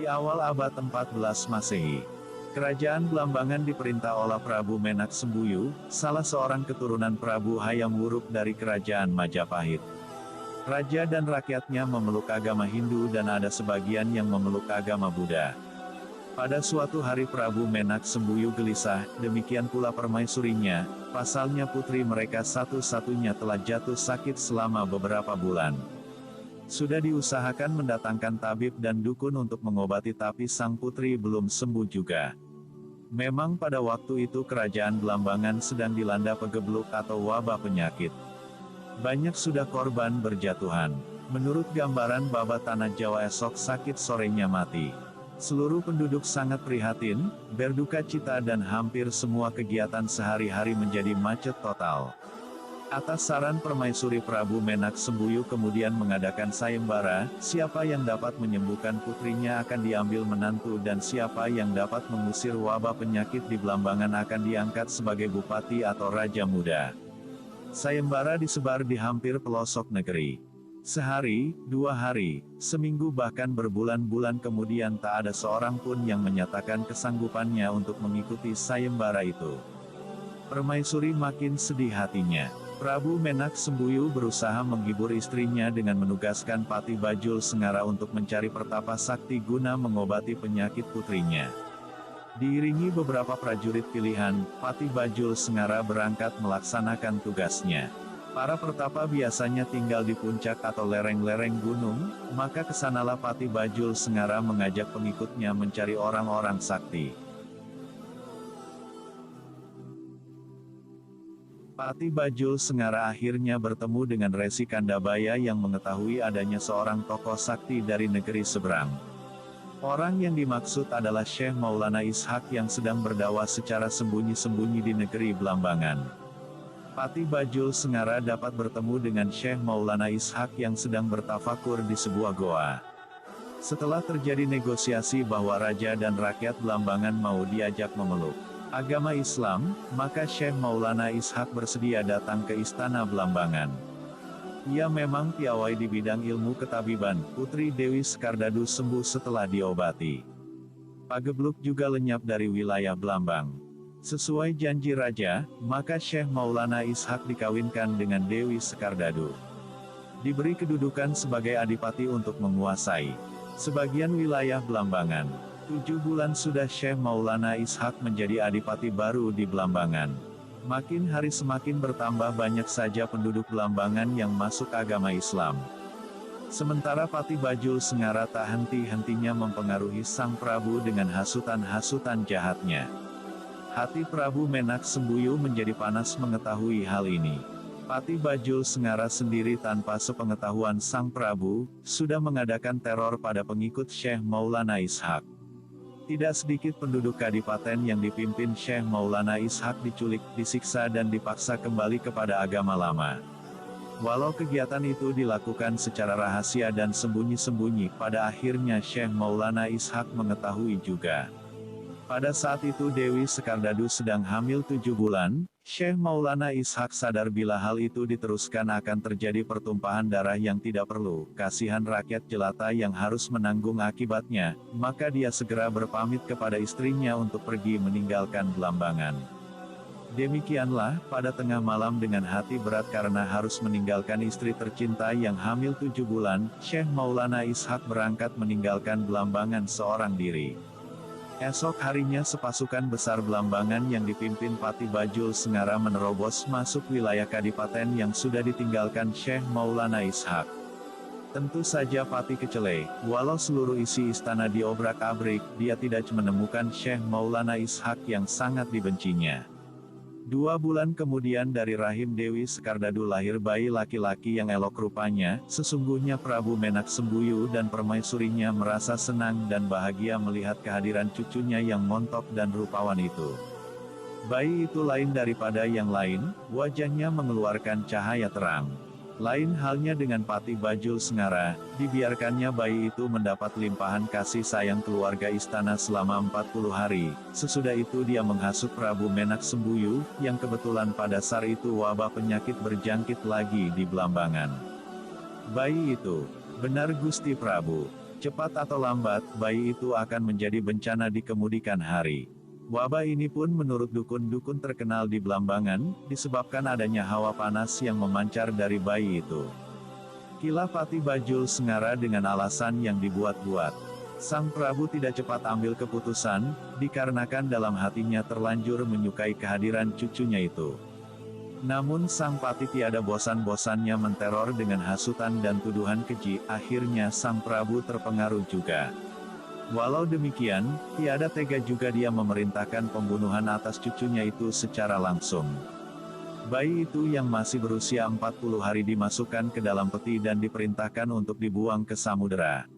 Di awal abad 14 Masehi, Kerajaan Blambangan diperintah oleh Prabu Menak Sembuyu, salah seorang keturunan Prabu Hayam Wuruk dari Kerajaan Majapahit. Raja dan rakyatnya memeluk agama Hindu dan ada sebagian yang memeluk agama Buddha. Pada suatu hari Prabu Menak Sembuyu gelisah, demikian pula permaisurinya, pasalnya putri mereka satu-satunya telah jatuh sakit selama beberapa bulan. Sudah diusahakan mendatangkan tabib dan dukun untuk mengobati tapi sang putri belum sembuh juga. Memang pada waktu itu kerajaan Blambangan sedang dilanda pegebluk atau wabah penyakit. Banyak sudah korban berjatuhan. Menurut gambaran babat tanah Jawa esok sakit sorenya mati. Seluruh penduduk sangat prihatin, berduka cita dan hampir semua kegiatan sehari-hari menjadi macet total. Atas saran permaisuri Prabu Menak Sembuyu kemudian mengadakan sayembara, siapa yang dapat menyembuhkan putrinya akan diambil menantu dan siapa yang dapat mengusir wabah penyakit di Blambangan akan diangkat sebagai bupati atau raja muda. Sayembara disebar di hampir pelosok negeri. Sehari, 2 hari, seminggu bahkan berbulan-bulan kemudian tak ada seorang pun yang menyatakan kesanggupannya untuk mengikuti sayembara itu. Permaisuri makin sedih hatinya. Prabu Menak Sembuyu berusaha menghibur istrinya dengan menugaskan Pati Bajul Sengara untuk mencari pertapa sakti guna mengobati penyakit putrinya. Diiringi beberapa prajurit pilihan, Pati Bajul Sengara berangkat melaksanakan tugasnya. Para pertapa biasanya tinggal di puncak atau lereng-lereng gunung, maka kesanalah Pati Bajul Sengara mengajak pengikutnya mencari orang-orang sakti. Pati Bajul Sengara akhirnya bertemu dengan Resi Kandabaya yang mengetahui adanya seorang tokoh sakti dari negeri seberang. Orang yang dimaksud adalah Syekh Maulana Ishak yang sedang berdakwah secara sembunyi-sembunyi di negeri Blambangan. Pati Bajul Sengara dapat bertemu dengan Syekh Maulana Ishak yang sedang bertafakur di sebuah goa. Setelah terjadi negosiasi bahwa raja dan rakyat Blambangan mau diajak memeluk agama Islam, maka Syekh Maulana Ishak bersedia datang ke istana Blambangan. Ia memang piawai di bidang ilmu ketabiban, Putri Dewi Sekardadu sembuh setelah diobati. Pagebluk juga lenyap dari wilayah Blambang. Sesuai janji raja, maka Syekh Maulana Ishak dikawinkan dengan Dewi Sekardadu. Diberi kedudukan sebagai adipati untuk menguasai sebagian wilayah Blambangan. 7 bulan sudah Syekh Maulana Ishak menjadi adipati baru di Blambangan. Makin hari semakin bertambah banyak saja penduduk Blambangan yang masuk agama Islam. Sementara Pati Bajul Sengara tak henti-hentinya mempengaruhi sang Prabu dengan hasutan-hasutan jahatnya. Hati Prabu Menak Sembuyu menjadi panas mengetahui hal ini. Pati Bajul Sengara sendiri tanpa sepengetahuan sang Prabu, sudah mengadakan teror pada pengikut Syekh Maulana Ishak. Tidak sedikit penduduk kadipaten yang dipimpin Syekh Maulana Ishak diculik, disiksa dan dipaksa kembali kepada agama lama. Walau kegiatan itu dilakukan secara rahasia dan sembunyi-sembunyi, pada akhirnya Syekh Maulana Ishak mengetahui juga. Pada saat itu Dewi Sekardadu sedang hamil 7 bulan, Syekh Maulana Ishak sadar bila hal itu diteruskan akan terjadi pertumpahan darah yang tidak perlu, kasihan rakyat jelata yang harus menanggung akibatnya, maka dia segera berpamit kepada istrinya untuk pergi meninggalkan Blambangan. Demikianlah, pada tengah malam dengan hati berat karena harus meninggalkan istri tercinta yang hamil 7 bulan, Syekh Maulana Ishak berangkat meninggalkan Blambangan seorang diri. Esok harinya sepasukan besar Blambangan yang dipimpin Pati Bajul Sengara menerobos masuk wilayah kadipaten yang sudah ditinggalkan Syekh Maulana Ishak. Tentu saja Pati kecele, walau seluruh isi istana diobrak-abrik, dia tidak menemukan Syekh Maulana Ishak yang sangat dibencinya. 2 bulan kemudian dari rahim Dewi Sekardadu lahir bayi laki-laki yang elok rupanya. Sesungguhnya Prabu Menak Sembuyu dan permaisurinya merasa senang dan bahagia melihat kehadiran cucunya yang montok dan rupawan itu. Bayi itu lain daripada yang lain, wajahnya mengeluarkan cahaya terang. Lain halnya dengan Pati Bajul Sengara, dibiarkannya bayi itu mendapat limpahan kasih sayang keluarga istana selama 40 hari. Sesudah itu dia menghasut Prabu Menak Sembuyu, yang kebetulan pada saat itu wabah penyakit berjangkit lagi di Blambangan. Bayi itu, benar Gusti Prabu, Cepat atau lambat, bayi itu akan menjadi bencana di kemudian hari. Wabah ini pun menurut dukun-dukun terkenal di Blambangan, disebabkan adanya hawa panas yang memancar dari bayi itu. Kilah Pati Bajul Sengara dengan alasan yang dibuat-buat. Sang Prabu tidak cepat ambil keputusan, dikarenakan dalam hatinya terlanjur menyukai kehadiran cucunya itu. Namun sang Pati tiada bosan-bosannya menteror dengan hasutan dan tuduhan keji, akhirnya sang Prabu terpengaruh juga. Walau demikian, tiada tega juga dia memerintahkan pembunuhan atas cucunya itu secara langsung. Bayi itu yang masih berusia 40 hari dimasukkan ke dalam peti dan diperintahkan untuk dibuang ke samudera.